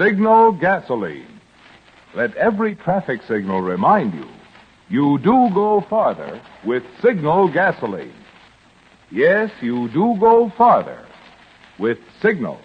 Signal gasoline. Let every traffic signal remind you, you do go farther with Signal gasoline. Yes, you do go farther with Signal.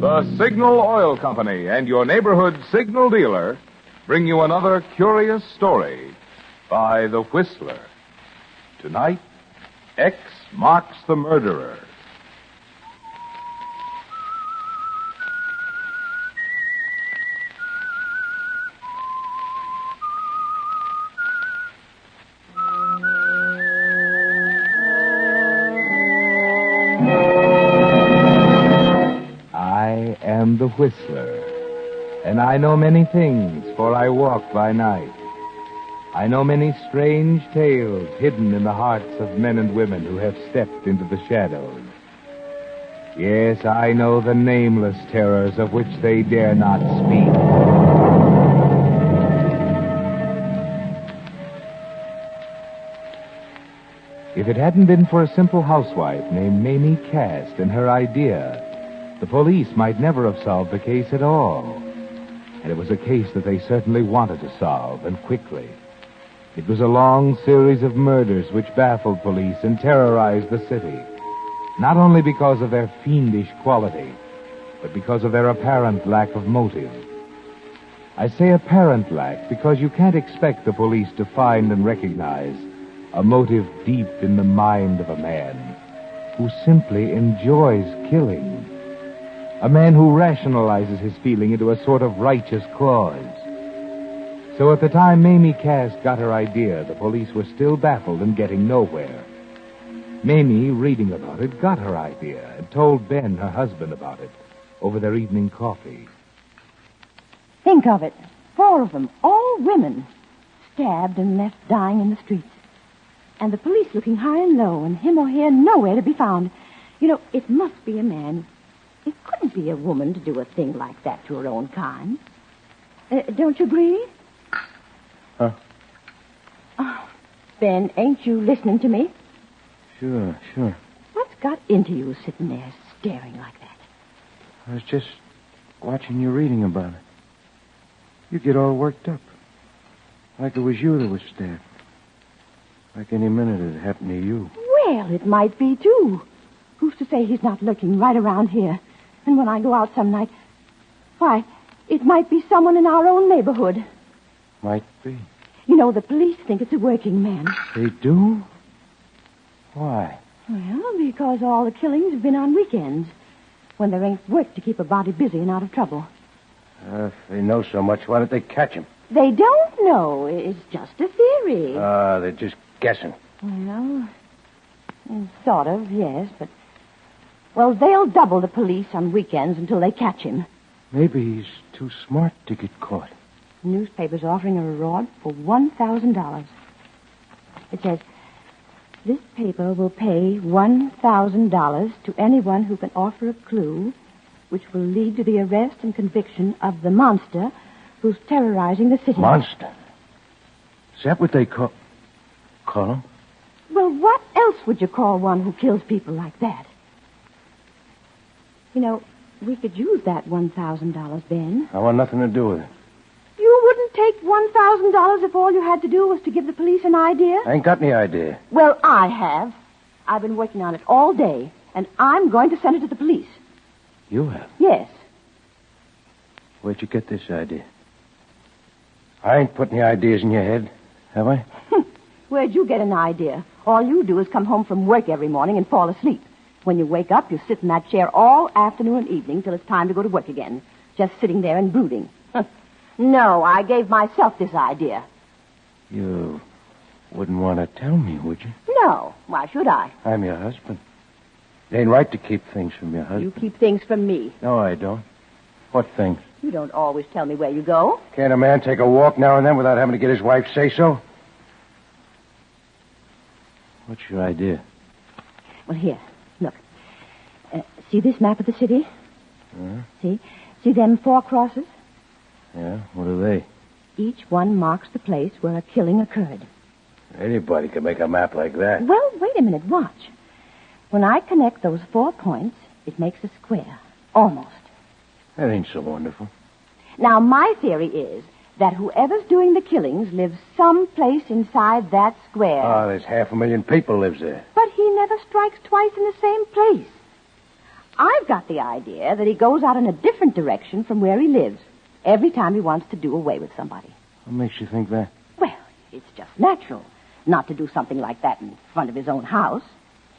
The Signal Oil Company and your neighborhood signal dealer bring you another curious story by The Whistler. Tonight, X marks the murderer. I am the Whistler, and I know many things, for I walk by night. I know many strange tales hidden in the hearts of men and women who have stepped into the shadows. Yes, I know the nameless terrors of which they dare not speak. If it hadn't been for a simple housewife named Mamie Cast and her idea, the police might never have solved the case at all. And it was a case that they certainly wanted to solve, and quickly. It was a long series of murders which baffled police and terrorized the city, not only because of their fiendish quality, but because of their apparent lack of motive. I say apparent lack because you can't expect the police to find and recognize a motive deep in the mind of a man who simply enjoys killing. A man who rationalizes his feeling into a sort of righteous clause. So at the time Mamie Cast got her idea, the police were still baffled and getting nowhere. Mamie, reading about it, got her idea and told Ben, her husband, about it over their evening coffee. Think of it. 4 of them, all women, stabbed and left dying in the streets. And the police looking high and low, and him or her nowhere to be found. You know, it must be a man. It couldn't be a woman to do a thing like that to her own kind. Don't you agree? Huh? Oh, Ben, ain't you listening to me? Sure. What's got into you sitting there staring like that? I was just watching you reading about it. You get all worked up. Like it was you that was stabbed. Like any minute it'd happen to you. Well, it might be, too. Who's to say he's not lurking right around here? And when I go out some night, why, it might be someone in our own neighborhood. Might be. You know, the police think it's a working man. They do? Why? Well, because all the killings have been on weekends, when there ain't work to keep a body busy and out of trouble. If they know so much, why don't they catch him? They don't know. It's just a theory. They're just guessing. Well, sort of, yes, but... Well, they'll double the police on weekends until they catch him. Maybe he's too smart to get caught. The newspaper's offering a reward for $1,000. It says, this paper will pay $1,000 to anyone who can offer a clue which will lead to the arrest and conviction of the monster who's terrorizing the city. Monster? Is that what they call him? Well, what else would you call one who kills people like that? You know, we could use that $1,000, Ben. I want nothing to do with it. You wouldn't take $1,000 if all you had to do was to give the police an idea? I ain't got any idea. Well, I have. I've been working on it all day, and I'm going to send it to the police. You have? Yes. Where'd you get this idea? I ain't put any ideas in your head, have I? Where'd you get an idea? All you do is come home from work every morning and fall asleep. When you wake up, you sit in that chair all afternoon and evening till it's time to go to work again. Just sitting there and brooding. No, I gave myself this idea. You wouldn't want to tell me, would you? No. Why should I? I'm your husband. It ain't right to keep things from your husband. You keep things from me. No, I don't. What things? You don't always tell me where you go. Can't a man take a walk now and then without having to get his wife say so? What's your idea? Well, here, look. See this map of the city? Yeah? See them 4 crosses? Yeah, what are they? Each one marks the place where a killing occurred. Anybody can make a map like that. Well, wait a minute. Watch. When I connect those 4 points, it makes a square. Almost. That ain't so wonderful. Now, my theory is that whoever's doing the killings lives someplace inside that square. Oh, there's 500,000 people lives there. But he never strikes twice in the same place. I've got the idea that he goes out in a different direction from where he lives every time he wants to do away with somebody. What makes you think that? Well, it's just natural not to do something like that in front of his own house.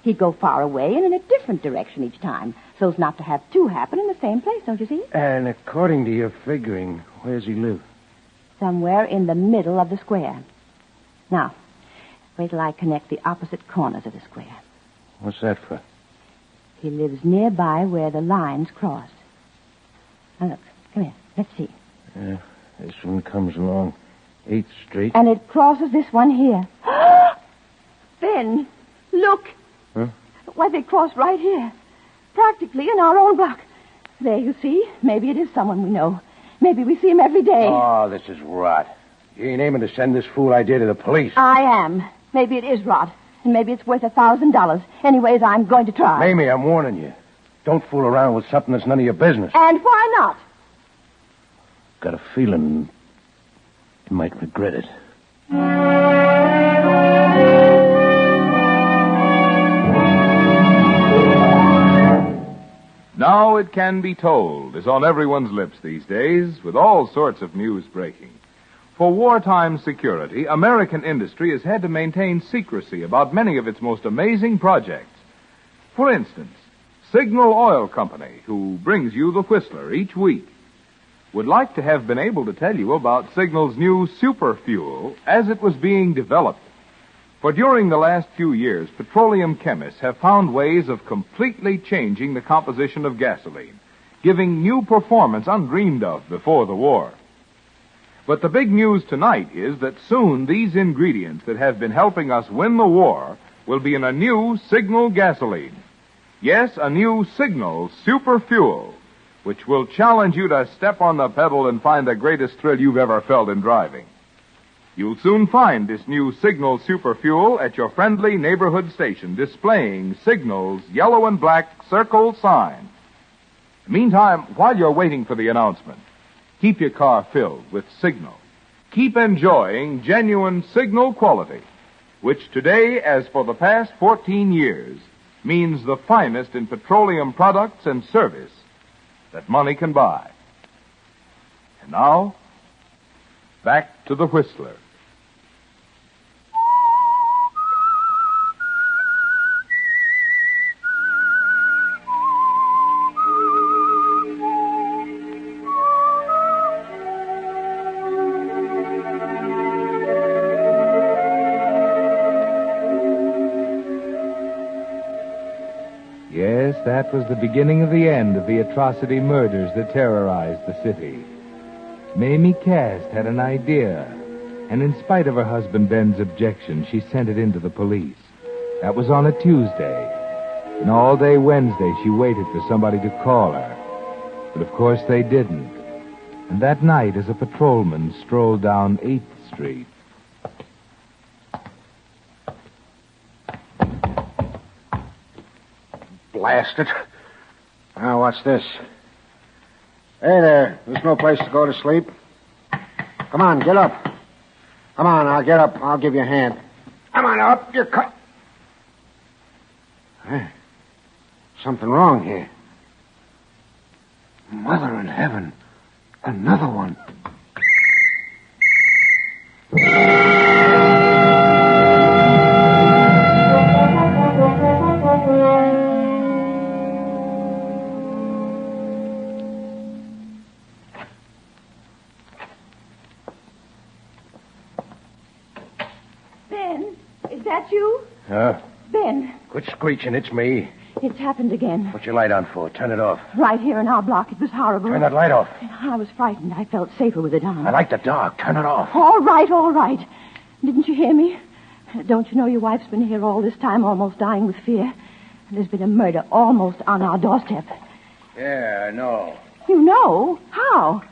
He'd go far away and in a different direction each time, so as not to have 2 happen in the same place, don't you see? And according to your figuring, where's he live? Somewhere in the middle of the square. Now, wait till I connect the opposite corners of the square. What's that for? He lives nearby where the lines cross. Now, look, come here. Let's see. Yeah, this one comes along 8th Street. And it crosses this one here. Ben, look. Huh? Why, they cross right here. Practically in our own block. There, you see? Maybe it is someone we know. Maybe we see him every day. Oh, this is rot. You ain't aiming to send this fool idea to the police. I am. Maybe it is rot. And maybe it's worth $1,000. Anyways, I'm going to try. Mamie, I'm warning you. Don't fool around with something that's none of your business. And why not? Got a feeling you might regret it. Now It Can Be Told is on everyone's lips these days, with all sorts of news breaking. For wartime security, American industry has had to maintain secrecy about many of its most amazing projects. For instance, Signal Oil Company, who brings you the Whistler each week, would like to have been able to tell you about Signal's new super fuel as it was being developed. For during the last few years, petroleum chemists have found ways of completely changing the composition of gasoline, giving new performance undreamed of before the war. But the big news tonight is that soon these ingredients that have been helping us win the war will be in a new Signal gasoline. Yes, a new Signal super fuel, which will challenge you to step on the pedal and find the greatest thrill you've ever felt in driving. You'll soon find this new Signal super fuel at your friendly neighborhood station displaying Signal's yellow and black circle sign. Meantime, while you're waiting for the announcement, keep your car filled with Signal. Keep enjoying genuine Signal quality, which today, as for the past 14 years, means the finest in petroleum products and service that money can buy. And now, back to the Whistler. Yes, that was the beginning of the end of the atrocity murders that terrorized the city. Mamie Cast had an idea, and in spite of her husband Ben's objection, she sent it in to the police. That was on a Tuesday, and all day Wednesday she waited for somebody to call her. But of course they didn't. And that night, as a patrolman strolled down 8th Street, Blast it. Now, what's this? Hey there. There's no place to go to sleep. Come on, get up. Come on, I'll get up. I'll give you a hand. Come on, up. You're cut. Hey, something wrong here. Mother in heaven. Another one. Ben, is that you? Huh? Ben, Quit screeching. It's me. it's happened again. What's your light on for? Turn it off. Right here in our block. It was horrible. Turn that light off. I was frightened. I felt safer with it on. I like the dark. Turn it off. All right, all right. Didn't you hear me? Don't you know your wife's been here all this time, almost dying with fear? There's been a murder almost on our doorstep. Yeah, I know. You know? How?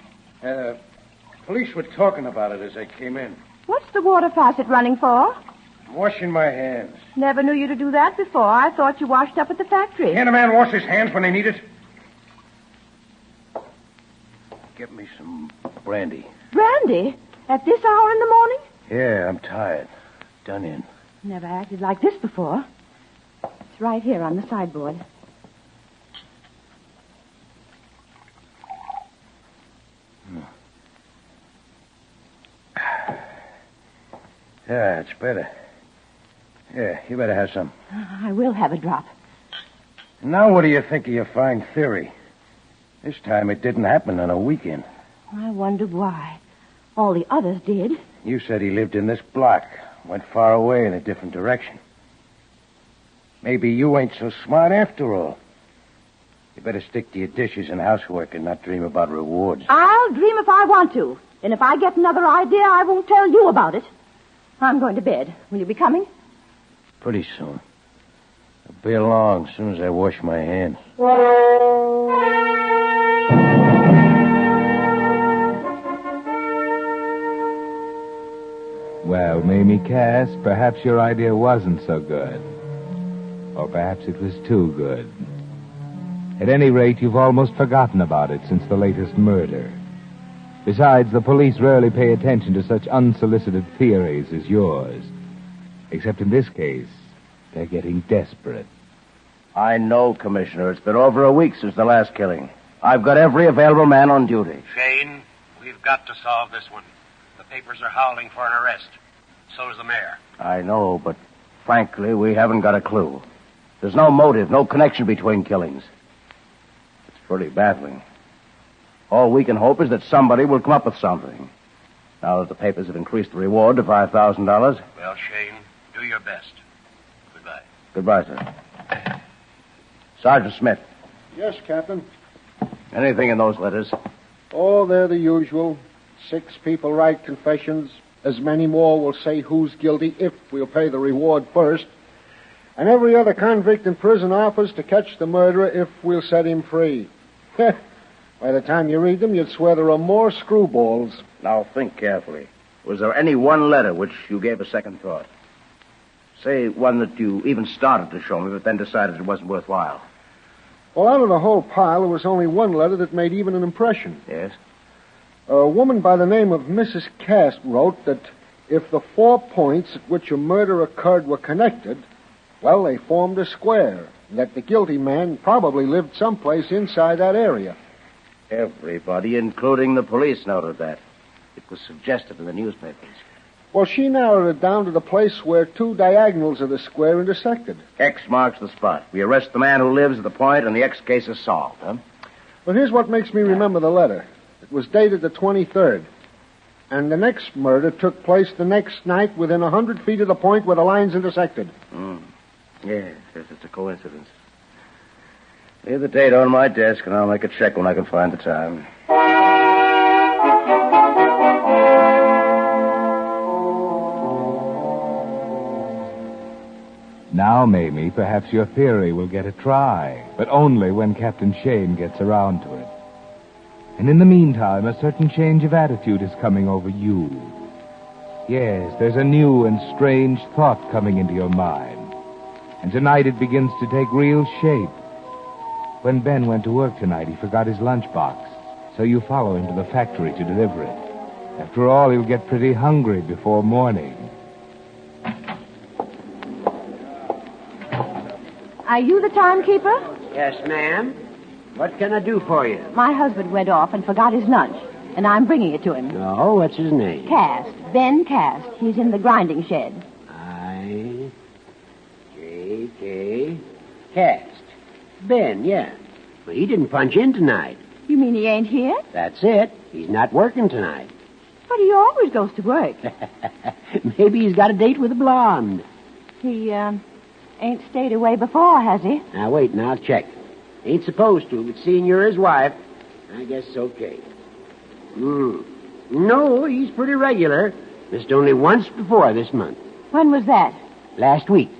Police were talking about it as I came in. What's the water faucet running for? I'm washing my hands. Never knew you to do that before. I thought you washed up at the factory. Can't a man wash his hands when they need it? Get me some brandy. Brandy? At this hour in the morning? Yeah, I'm tired. Done in. Never acted like this before. It's right here on the sideboard. Yeah, it's better. Yeah, you better have some. I will have a drop. Now what do you think of your fine theory? This time it didn't happen on a weekend. I wondered why. All the others did. You said he lived in this block, went far away in a different direction. Maybe you ain't so smart after all. You better stick to your dishes and housework and not dream about rewards. I'll dream if I want to. And if I get another idea, I won't tell you about it. I'm going to bed. Will you be coming? Pretty soon. I'll be along as soon as I wash my hands. Well, Mamie Cass, perhaps your idea wasn't so good. Or perhaps it was too good. At any rate, you've almost forgotten about it since the latest murder. Besides, the police rarely pay attention to such unsolicited theories as yours. Except in this case, they're getting desperate. I know, Commissioner. It's been over a week since the last killing. I've got every available man on duty. Shane, we've got to solve this one. The papers are howling for an arrest. So is the mayor. I know, but frankly, we haven't got a clue. There's no motive, no connection between killings. It's pretty baffling. All we can hope is that somebody will come up with something. Now that the papers have increased the reward to $5,000. Well, Shane, do your best. Goodbye. Goodbye, sir. Sergeant Smith. Yes, Captain. Anything in those letters? Oh, they're the usual. 6 people write confessions. As many more will say who's guilty if we'll pay the reward first. And every other convict in prison offers to catch the murderer if we'll set him free. By the time you read them, you'd swear there are more screwballs. Now, think carefully. Was there any one letter which you gave a second thought? Say one that you even started to show me, but then decided it wasn't worthwhile. Well, out of the whole pile, there was only one letter that made even an impression. Yes? A woman by the name of Mrs. Cast wrote that if the 4 points at which a murder occurred were connected, well, they formed a square, and that the guilty man probably lived someplace inside that area. Everybody, including the police, noted that. It was suggested in the newspapers. Well, she narrowed it down to the place where 2 diagonals of the square intersected. X marks the spot. We arrest the man who lives at the point, and the X case is solved, huh? But here's what makes me remember the letter. It was dated the 23rd. And the next murder took place the next night within 100 feet of the point where the lines intersected. Yes, it's a coincidence. Leave the date on my desk, and I'll make a check when I can find the time. Now, Mamie, perhaps your theory will get a try, but only when Captain Shane gets around to it. And in the meantime, a certain change of attitude is coming over you. Yes, there's a new and strange thought coming into your mind. And tonight it begins to take real shape. When Ben went to work tonight, he forgot his lunchbox, so you follow him to the factory to deliver it. After all, he'll get pretty hungry before morning. Are you the timekeeper? Yes, ma'am. What can I do for you? My husband went off and forgot his lunch, and I'm bringing it to him. Oh, what's his name? Cast. Ben Cast. He's in the grinding shed. I-J-K. Cast. Ben, yeah. Well, he didn't punch in tonight. You mean he ain't here? That's it. He's not working tonight. But he always goes to work. Maybe he's got a date with a blonde. He, ain't stayed away before, has he? Now, wait, and I'll check. Ain't supposed to, but seeing you're his wife, I guess it's okay. No, he's pretty regular. Missed only once before this month. When was that? Last week.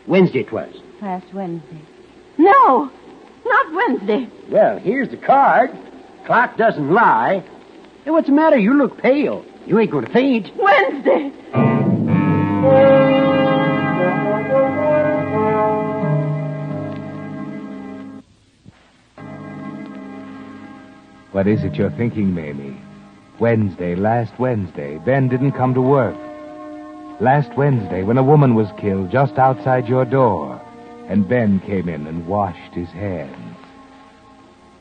Wednesday 'twas. Last Wednesday. No, not Wednesday. Well, here's the card. Clock doesn't lie. Hey, what's the matter? You look pale. You ain't going to faint. Wednesday! What is it you're thinking, Mamie? Wednesday, last Wednesday, Ben didn't come to work. Last Wednesday, when a woman was killed just outside your door, and Ben came in and washed his hands.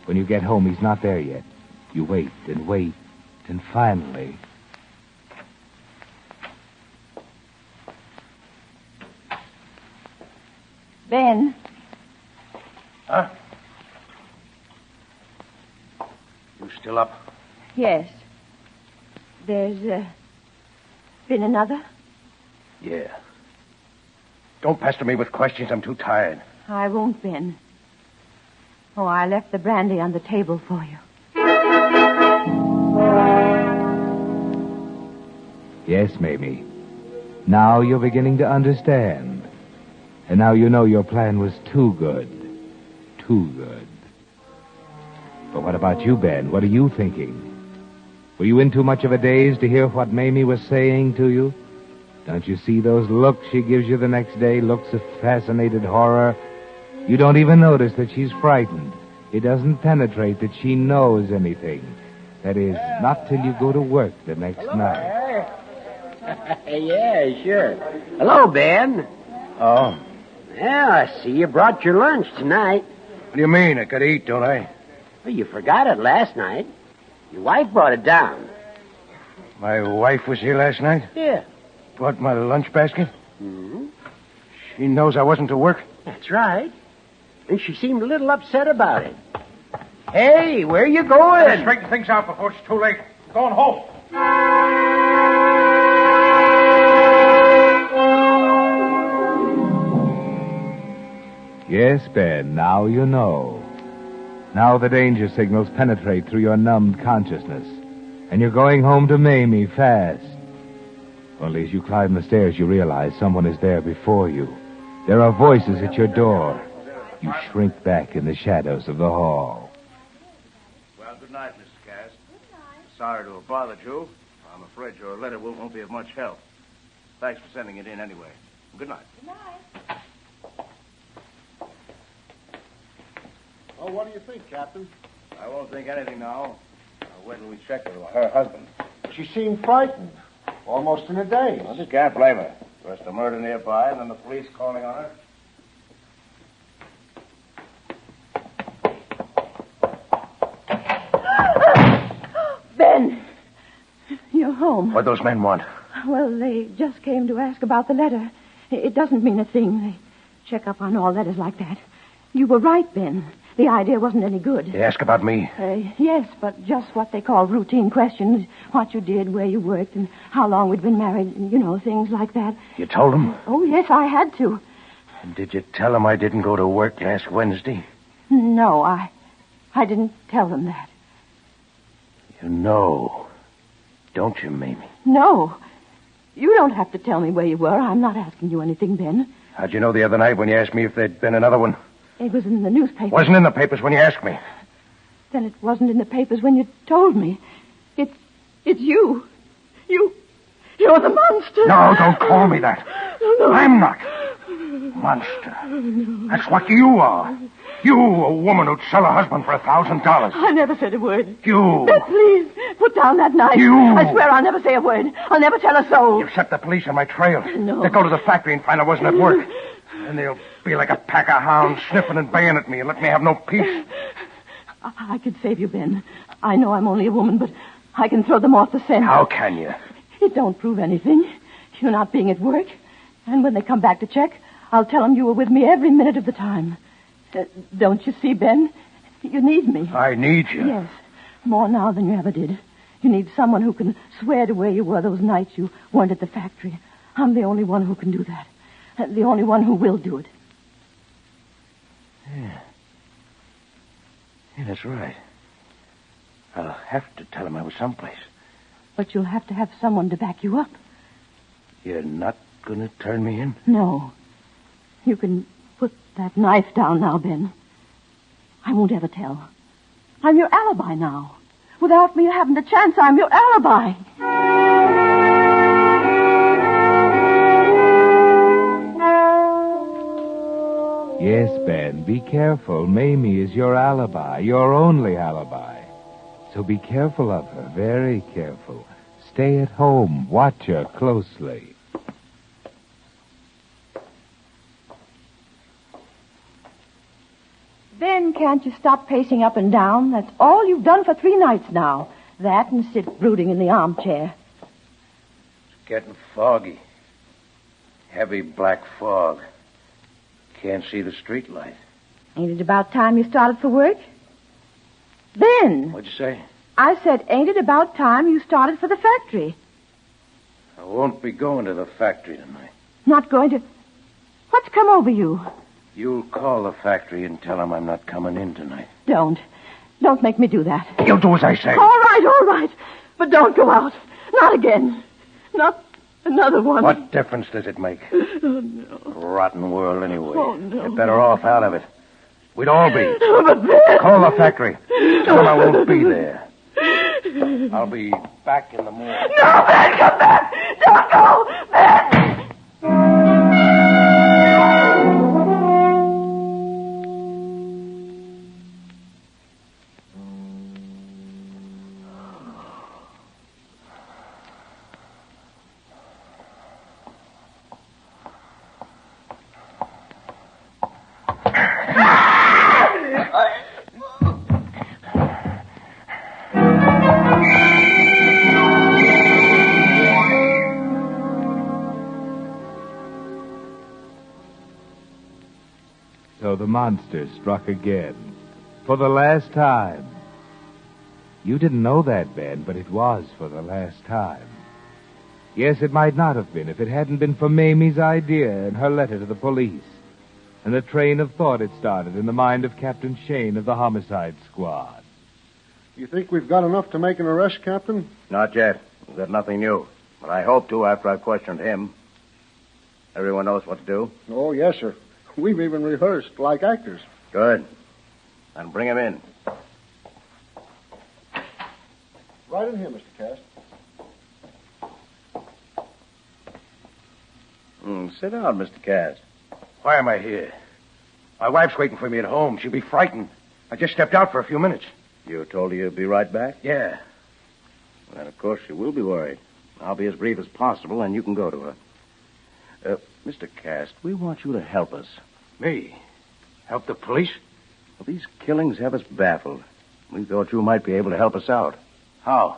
When you get home, he's not there yet. You wait, and finally... Ben. Huh? You still up? Yes. There's, been another? Yeah. Don't pester me with questions. I'm too tired. I won't, Ben. Oh, I left the brandy on the table for you. Yes, Mamie. Now you're beginning to understand. And now you know your plan was too good. Too good. But what about you, Ben? What are you thinking? Were you in too much of a daze to hear what Mamie was saying to you? Don't you see those looks she gives you the next day? Looks of fascinated horror? You don't even notice that she's frightened. It doesn't penetrate that she knows anything. That is, not till you go to work the next night. Yeah, sure. Hello, Ben. Oh. Well, I see you brought your lunch tonight. What do you mean? I gotta eat, don't I? Well, you forgot it last night. Your wife brought it down. My wife was here last night? Yeah. Brought my lunch basket? Mm-hmm. She knows I wasn't to work? That's right. And she seemed a little upset about it. Hey, where you going? Let's straighten things out before it's too late. I'm going home. Yes, Ben, now you know. Now the danger signals penetrate through your numbed consciousness. And you're going home to Mamie fast. Only as you climb the stairs, you realize someone is there before you. There are voices at your door. You shrink back in the shadows of the hall. Well, good night, Mrs. Cass. Good night. Sorry to have bothered you. I'm afraid your letter won't be of much help. Thanks for sending it in anyway. Good night. Good night. Oh, what do you think, Captain? I won't think anything now. I'll wait till we check with her husband. She seemed frightened. Almost in a daze. I just can't blame her. First a murder nearby, and then the police calling on her. Ben, you're home. What those men want? Well, they just came to ask about the letter. It doesn't mean a thing. They check up on all letters like that. You were right, Ben. The idea wasn't any good. They ask about me. Yes, but just what they call routine questions. What you did, where you worked, and how long we'd been married, and, things like that. You told them? Oh, yes, I had to. And did you tell them I didn't go to work last Wednesday? No, I didn't tell them that. You know, don't you, Mamie? No. You don't have to tell me where you were. I'm not asking you anything, Ben. How'd you know the other night when you asked me if there'd been another one? It was in the newspaper. Wasn't in the papers when you asked me. Then it wasn't in the papers when you told me. It's you. You're the monster. No, don't call me that. No. I'm not. Monster. That's what you are. You, a woman who'd sell her husband for $1,000. I never said a word. You. Ben, please, put down that knife. You. I swear I'll never say a word. I'll never tell a soul. You've set the police on my trail. No. They'll go to the factory and find I wasn't at work. And they'll be like a pack of hounds sniffing and baying at me and let me have no peace. I could save you, Ben. I know I'm only a woman, but I can throw them off the scent. How can you? It don't prove anything. You're not being at work. And when they come back to check, I'll tell them you were with me every minute of the time. Don't you see, Ben? You need me. I need you. Yes, more now than you ever did. You need someone who can swear to where you were those nights you weren't at the factory. I'm the only one who can do that. The only one who will do it. Yeah, that's right. I'll have to tell him I was someplace. But you'll have to have someone to back you up. You're not going to turn me in? No. You can put that knife down now, Ben. I won't ever tell. I'm your alibi now. Without me having a chance, I'm your alibi. Yes, Ben, be careful. Mamie is your alibi, your only alibi. So be careful of her, very careful. Stay at home. Watch her closely. Ben, can't you stop pacing up and down? That's all you've done for 3 nights now. That and sit brooding in the armchair. It's getting foggy. Heavy black fog. Can't see the street light. Ain't it about time you started for work? Ben! What'd you say? I said, ain't it about time you started for the factory? I won't be going to the factory tonight. Not going to... What's come over you? You'll call the factory and tell them I'm not coming in tonight. Don't. Don't make me do that. You'll do as I say. All right. But don't go out. Not again. Not another one. What difference does it make? Oh, no. Rotten world anyway. Oh, no. You're better off out of it. We'd all be. Oh, but Ben... Call the factory. Tell them I won't be there. I'll be back in the morning. No, Ben, come back! Don't go! Ben! So the monster struck again. For the last time. You didn't know that, Ben, but it was for the last time. Yes, it might not have been if it hadn't been for Mamie's idea and her letter to the police, and the train of thought it started in the mind of Captain Shane of the Homicide Squad. You think we've got enough to make an arrest, Captain? Not yet. We've got nothing new. But I hope to after I've questioned him. Everyone knows what to do? Oh, yes, sir. We've even rehearsed like actors. Good. Then bring him in. Right in here, Mr. Cast. Sit down, Mr. Cast. Why am I here? My wife's waiting for me at home. She'll be frightened. I just stepped out for a few minutes. You told her you'd be right back? Yeah. Well, of course she will be worried. I'll be as brief as possible, and you can go to her. Mr. Cast, we want you to help us. Me? Help the police? Well, these killings have us baffled. We thought you might be able to help us out. How?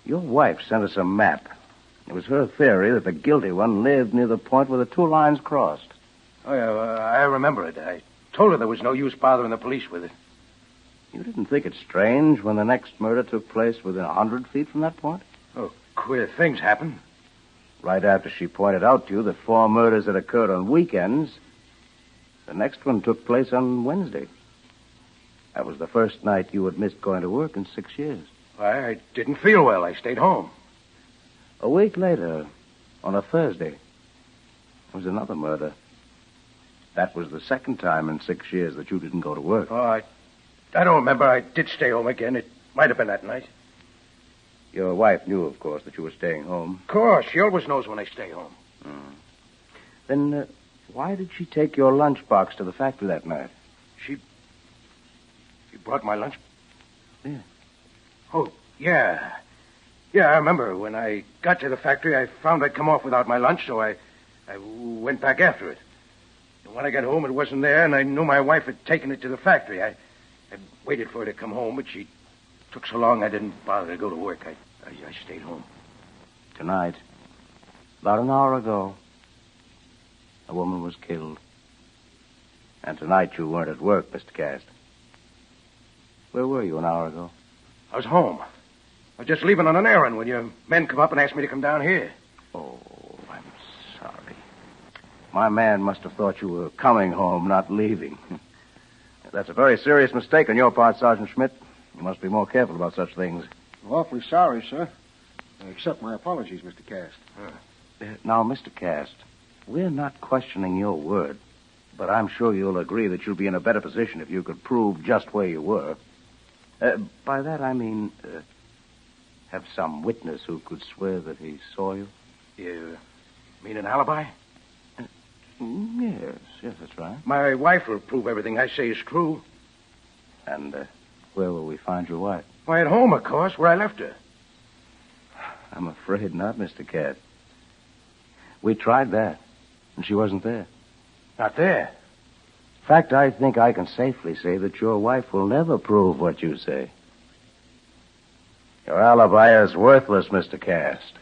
Your wife sent us a map. It was her theory that the guilty one lived near the point where the 2 lines crossed. Oh, yeah, I remember it. I told her there was no use bothering the police with it. You didn't think it strange when the next murder took place within 100 feet from that point? Oh, queer things happen. Right after she pointed out to you that 4 murders had occurred on weekends, the next one took place on Wednesday. That was the first night you had missed going to work in 6 years. Why, I didn't feel well. I stayed home. A week later, on a Thursday, there was another murder. That was the second time in 6 years that you didn't go to work. Oh, I don't remember. I did stay home again. It might have been that night. Your wife knew, of course, that you were staying home. Of course. She always knows when I stay home. Then why did she take your lunchbox to the factory that night? She brought my lunch? Yeah. Oh, yeah. Yeah, I remember. When I got to the factory, I found I'd come off without my lunch, so I went back after it. And when I got home, it wasn't there, and I knew my wife had taken it to the factory. I waited for her to come home, but she took so long I didn't bother to go to work. I stayed home. Tonight, about an hour ago, a woman was killed. And tonight you weren't at work, Mr. Cast. Where were you an hour ago? I was home. I was just leaving on an errand when your men come up and asked me to come down here. Oh, I'm sorry. My man must have thought you were coming home, not leaving. That's a very serious mistake on your part, Sergeant Schmidt. You must be more careful about such things. I'm awfully sorry, sir. I accept my apologies, Mr. Cast. Now, Mr. Cast, we're not questioning your word, but I'm sure you'll agree that you'll be in a better position if you could prove just where you were. By that I mean, have some witness who could swear that he saw you. You mean an alibi? Yes, that's right. My wife will prove everything I say is true. And where will we find your wife? Why, at home, of course, where I left her. I'm afraid not, Mr. Cast. We tried that, and she wasn't there. Not there? In fact, I think I can safely say that your wife will never prove what you say. Your alibi is worthless, Mr. Cast.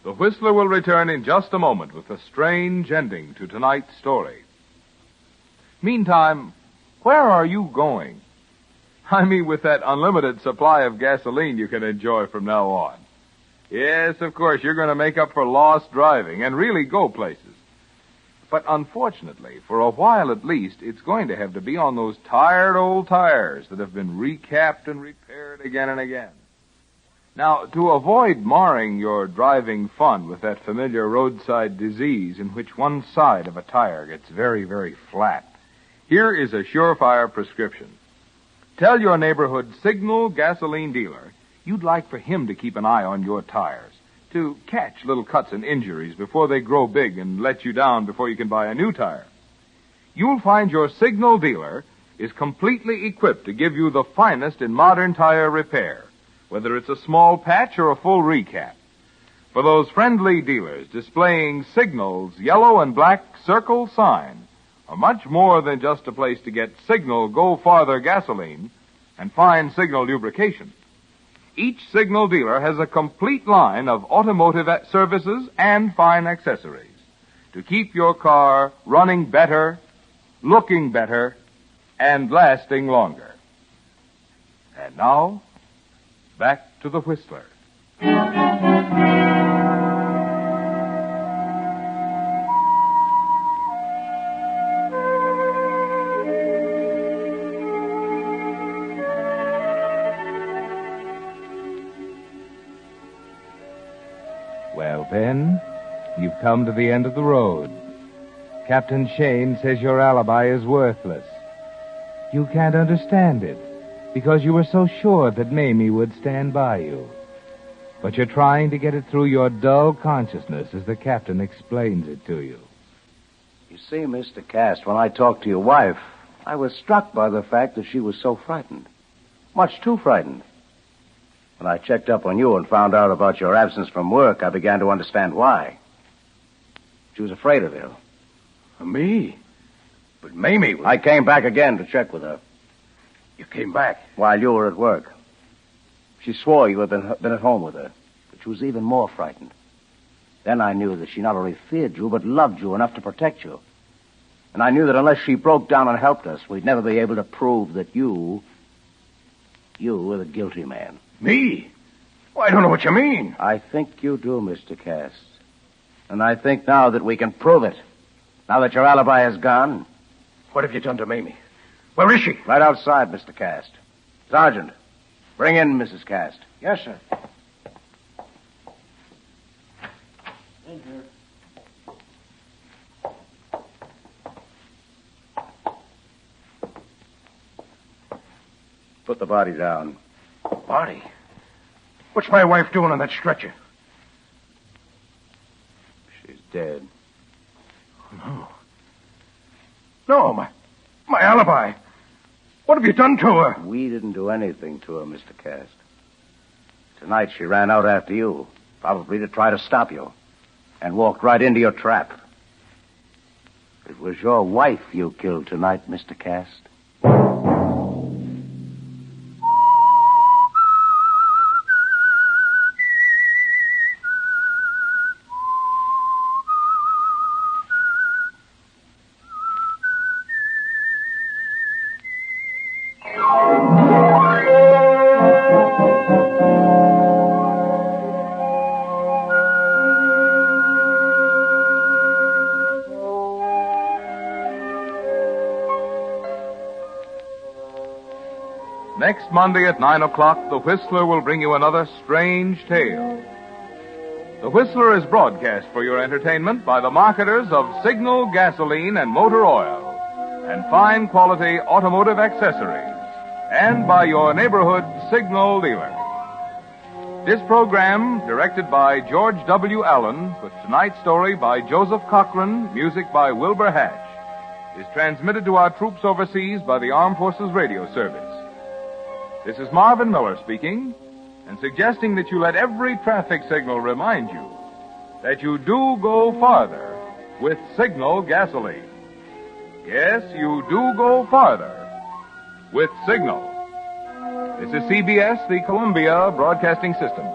The Whistler will return in just a moment with a strange ending to tonight's story. Meantime, where are you going? I mean, with that unlimited supply of gasoline you can enjoy from now on. Yes, of course, you're going to make up for lost driving and really go places. But unfortunately, for a while at least, it's going to have to be on those tired old tires that have been recapped and repaired again and again. Now, to avoid marring your driving fun with that familiar roadside disease in which one side of a tire gets very, very flat, here is a surefire prescription. Tell your neighborhood signal gasoline dealer you'd like for him to keep an eye on your tires, to catch little cuts and injuries before they grow big and let you down before you can buy a new tire. You'll find your signal dealer is completely equipped to give you the finest in modern tire repair, whether it's a small patch or a full recap. For those friendly dealers displaying Signal's yellow and black circle sign are much more than just a place to get Signal Go Farther gasoline and fine Signal lubrication. Each Signal dealer has a complete line of automotive services and fine accessories to keep your car running better, looking better, and lasting longer. And now, back to the Whistler. Well, Ben, you've come to the end of the road. Captain Shane says your alibi is worthless. You can't understand it because you were so sure that Mamie would stand by you. But you're trying to get it through your dull consciousness as the captain explains it to you. You see, Mr. Cast, when I talked to your wife, I was struck by the fact that she was so frightened. Much too frightened. When I checked up on you and found out about your absence from work, I began to understand why. She was afraid of you. Me? But Mamie was... I came back again to check with her. You came back? While you were at work. She swore you had been at home with her, but she was even more frightened. Then I knew that she not only feared you, but loved you enough to protect you. And I knew that unless she broke down and helped us, we'd never be able to prove that you were the guilty man. Me? Well, I don't know what you mean. I think you do, Mr. Cast. And I think now that we can prove it. Now that your alibi is gone. What have you done to Mamie? Where is she? Right outside, Mr. Cast. Sergeant, bring in Mrs. Cast. Yes, sir. In here. Put the body down. Body? What's my wife doing on that stretcher? She's dead. No. No, my alibi. What have you done to her? We didn't do anything to her, Mr. Cast. Tonight she ran out after you, probably to try to stop you, and walked right into your trap. It was your wife you killed tonight, Mr. Cast. Next Monday at 9 o'clock, the Whistler will bring you another strange tale. The Whistler is broadcast for your entertainment by the marketers of Signal gasoline and motor oil and fine quality automotive accessories, and by your neighborhood Signal dealer. This program, directed by George W. Allen, with tonight's story by Joseph Cochran, music by Wilbur Hatch, is transmitted to our troops overseas by the Armed Forces Radio Service. This is Marvin Miller speaking, and suggesting that you let every traffic signal remind you that you do go farther with Signal gasoline. Yes, you do go farther with Signal. This is CBS, the Columbia Broadcasting System.